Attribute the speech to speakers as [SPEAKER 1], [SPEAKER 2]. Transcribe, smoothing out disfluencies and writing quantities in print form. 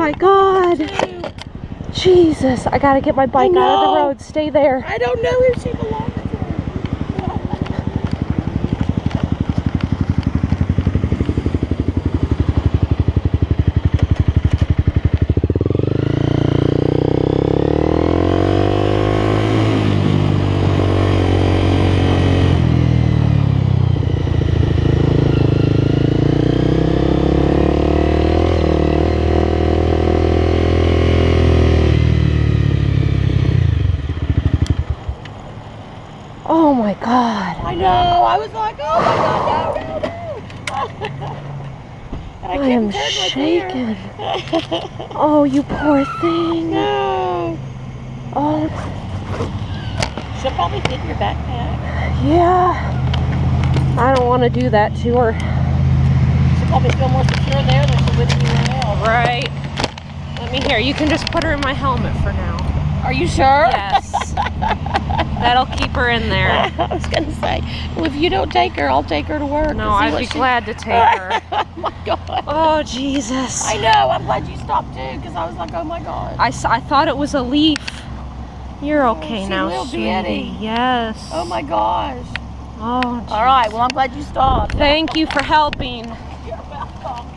[SPEAKER 1] my God. Jesus, I gotta get my bike out of the road. Stay there.
[SPEAKER 2] I don't know who she belongs to.
[SPEAKER 1] Oh my God.
[SPEAKER 2] I know. I was like, oh my God, no, no, no. And
[SPEAKER 1] I am shaken. Oh, you poor thing.
[SPEAKER 2] No.
[SPEAKER 1] Oh.
[SPEAKER 2] She'll probably fit in your backpack.
[SPEAKER 1] Yeah. I don't want to do that to her.
[SPEAKER 2] She'll probably feel more secure there than she would anywhere else.
[SPEAKER 1] Right. Let me hear. You can just put her in my helmet for now.
[SPEAKER 2] Are you sure?
[SPEAKER 1] Yes. That'll keep her in there.
[SPEAKER 2] I was going to say, well, if you don't take her, I'll take her to work.
[SPEAKER 1] No, I'd be glad to take her.
[SPEAKER 2] Oh my God.
[SPEAKER 1] Oh, Jesus.
[SPEAKER 2] I know. I'm glad you stopped too, because I was like, oh my God.
[SPEAKER 1] I thought it was a leaf. You're okay
[SPEAKER 2] she
[SPEAKER 1] now,
[SPEAKER 2] will be,
[SPEAKER 1] sweetie.
[SPEAKER 2] Eddie.
[SPEAKER 1] Yes.
[SPEAKER 2] Oh my gosh.
[SPEAKER 1] Oh,
[SPEAKER 2] All right. Well, I'm glad you stopped.
[SPEAKER 1] thank you for helping.
[SPEAKER 2] You're welcome.